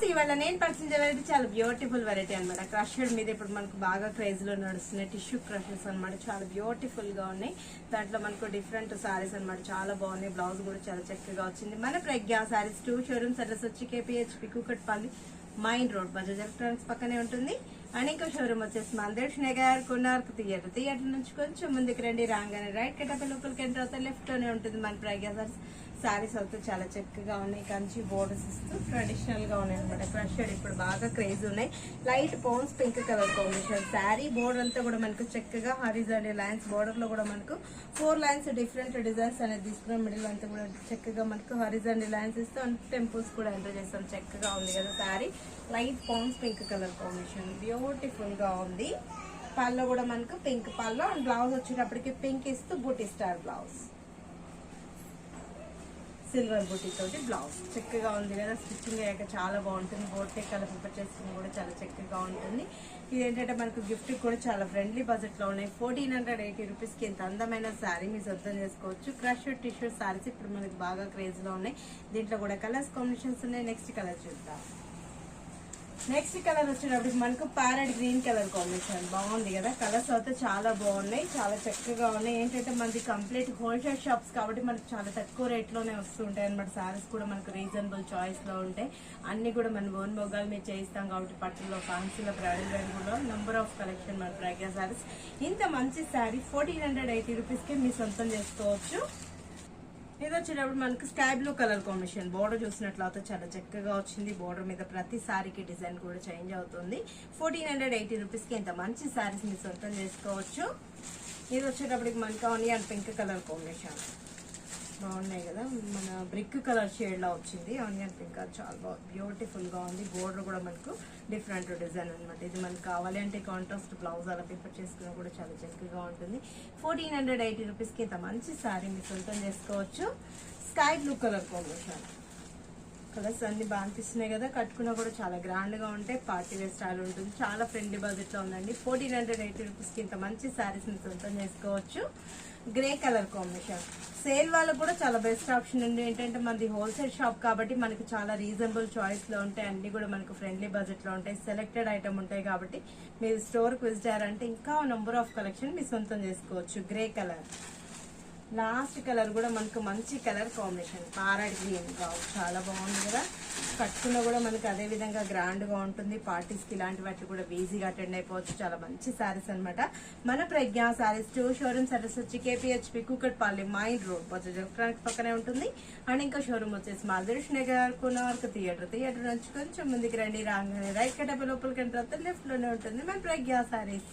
ఇవాళ నేను పరిచయం చేయాలంటే చాలా బ్యూటిఫుల్ వెరైటీ అనమాట. క్రషెడ్ మీద ఇప్పుడు మనకు బాగా క్రేజ్ లో నడుస్తున్నాయి టిష్యూ క్రషెస్ అనమాట. చాలా బ్యూటిఫుల్ గా ఉన్నాయి. దాంట్లో మనకు డిఫరెంట్ సారీస్ అనమాట. చాలా బాగున్నాయి. బ్లౌజ్ కూడా చాలా చక్కగా వచ్చింది. మన ప్రజ్ఞా సారీస్ 2 షోరూమ్స్ అడ్రస్ వచ్చి KPHB Kukatpally main road Bajaj electronics పక్కనే ఉంటుంది. అండ్ ఇంకో షోరూమ్ వచ్చేసి మందేష్ నగర్ కొనార్క్ థియేటర్ నుంచి కొంచెం ముందుకు రండి. రాగానే రైట్ కట్టపై లోపలికి ఎంటర్ అవుతా లెఫ్ట్ లోనే ఉంటుంది మన ప్రజ్ఞా సారీస్. సారీస్ అయితే చాలా చక్కగా ఉన్నాయి. కంచి బోర్డర్స్ ఇస్తూ ట్రెడిషనల్ గా ఉన్నాయి అనమాట. క్రషెడ్ ఇప్పుడు బాగా క్రేజ్ ఉన్నాయి. Light pounce pink colour combination. Sari border అంతా కూడా మనకు చక్కగా హారిజాంటల్ లైన్స్ బోర్డర్ లో కూడా మనకు 4 లైన్స్ డిఫరెంట్ డిజైన్స్ అనేది తీసుకున్నాం. మిడిల్ అంతా కూడా చక్కగా మనకు హారిజాంటల్ లైన్స్ ఇస్తూ టెంపుల్స్ కూడా ఎంటర్ చేస్తాం. చక్కగా ఉంది కదా sari. Light pounce pink colour combination beautiful గా ఉంది. పళ్ళు కూడా మనకు పింక్ పళ్ళు అండ్ బ్లౌజ్ వచ్చేటప్పటికి పింక్ ఇస్తూ బూటీ స్టార్ బ్లౌజ్, సిల్వర్ బూటీ తోటి బ్లౌజ్. చక్కగా ఉంది కదా. స్టిచ్చింగ్ అయ్యాక చాలా బాగుంటుంది. బోటే కలర్ ప్రిపేర్ చేసుకుని కూడా చాలా చక్కగా ఉంటుంది. ఇదేంటంటే మనకు గిఫ్ట్ కూడా చాలా ఫ్రెండ్లీ బడ్జెట్ లో ఉన్నాయి. 1480 రూపీస్ కి ఇంత అందమైన శారీ మీరు సొంతం చేసుకోవచ్చు. క్రష్ టిష్యూ శారీస్ ఇప్పుడు మనకి బాగా క్రేజ్ లో ఉన్నాయి. దీంట్లో కూడా కలర్స్ కాంబినేషన్స్ ఉన్నాయి. నెక్స్ట్ కలర్ చూద్దాం. నెక్స్ట్ కలర్ వచ్చేటప్పటికి మనకు ప్యారెట్ గ్రీన్ కలర్ కాంబినేషన్ బాగుంది కదా. కలర్స్ అయితే చాలా బాగున్నాయి. చాలా చక్కగా ఉన్నాయి. ఏంటంటే మనది కంప్లీట్ హోల్సేల్ షాప్స్ కాబట్టి మనకు చాలా తక్కువ రేట్ లోనే వస్తుంటాయి అనమాట. సారీస్ కూడా మనకు రీజనబుల్ చాయిస్ లో ఉంటాయి. అన్ని కూడా మన ఓన్ మొగ్గాలు మీరు చేయిస్తాం కాబట్టి పట్టులో ఫ్యాన్సీలో బ్రైడల్ వేర్ కూడా నెంబర్ ఆఫ్ కలెక్షన్ మన ప్రజ్ఞా సారీస్. ఇంత మంచి శారీ 1480 రూపీస్ కి మీరు సొంతం చేసుకోవచ్చు. ఇది వచ్చేటప్పుడు మనకు sky blue colour combination. Border చూసినట్లయితే చాలా చక్కగా వచ్చింది. బోర్డర్ మీద ప్రతి సారీకి డిజైన్ కూడా చేంజ్ అవుతుంది. 1480 రూపీస్ కి ఇంత మంచి సారీస్ మీరు సొంతం చేసుకోవచ్చు. ఇది వచ్చేటప్పటికి మనకు ఆనియన్ పింక్ కలర్ కాంబినేషన్ బాగున్నాయి కదా. మన బ్రిక్ కలర్ షేడ్ లో వచ్చింది. ఆనియన్ పింక్ చాలా బ్యూటిఫుల్ గా ఉంది. బోర్డర్ కూడా మనకు డిఫరెంట్ డిజైన్ అనమాట. ఇది మనకు కావాలి అంటే కాంట్రాస్ట్ బ్లౌజ్ అలా ప్రిపేర్ చేసుకున్నా కూడా చాలా చక్కగా ఉంటుంది. 1480 రూపీస్ కి ఇంత మంచి శారీ మీరు సొంతం చేసుకోవచ్చు. Sky blue colour combination. Colours అన్ని బాగా అనిపిస్తున్నాయి కదా. కట్టుకున్నా కూడా చాలా గ్రాండ్ గా ఉంటాయి. పార్టీ వేర్ స్టైల్ ఉంటుంది. చాలా ఫ్రెండ్లీ బడ్జెట్ లో ఉందండి. 1480 రూపీస్ కి ఇంత మంచి శారీస్ ని సొంతం చేసుకోవచ్చు. Grey colour combination. సేల్ వాళ్ళకు కూడా చాలా బెస్ట్ ఆప్షన్ ఉంది. ఏంటంటే మనది హోల్సేల్ షాప్ కాబట్టి మనకి చాలా రీజనబుల్ చాయిస్ లో ఉంటాయి. అన్ని కూడా మనకు ఫ్రెండ్లీ బడ్జెట్ లో ఉంటాయి. సెలెక్టెడ్ ఐటమ్ ఉంటాయి కాబట్టి మీరు స్టోర్ కు విజిట్ అయ్యారంటే ఇంకా నెంబర్ ఆఫ్ కలెక్షన్ మీరు సొంతం చేసుకోవచ్చు. Grey colour. లాస్ట్ కలర్ కూడా మనకు మంచి కలర్ కాంబినేషన్ ప్యారెట్ గ్రీన్ చాలా బాగుంది కదా. కట్టుకున్న కూడా మనకి అదే విధంగా గ్రాండ్ గా ఉంటుంది. పార్టీస్ కి ఇలాంటి వాటి కూడా ఈజీగా అటెండ్ అయిపోవచ్చు. చాలా మంచి సారీస్ అనమాట. మన ప్రజ్ఞా సారీస్ 2 షోరూమ్స్ అడ్రస్ వచ్చి KPHB Kukatpally main road Bajaj electronics పక్కనే ఉంటుంది. అండ్ ఇంకా షోరూమ్ వచ్చేసి మందేష్ నగర్ కొనార్క్ థియేటర్ నుంచి కొంచెం ముందుకు రండి. రాగానే రైట్ కట్టపై లోపలికి ఎంటర్ అవుతే లెఫ్ట్ లోనే ఉంటుంది మన ప్రజ్ఞా సారీస్.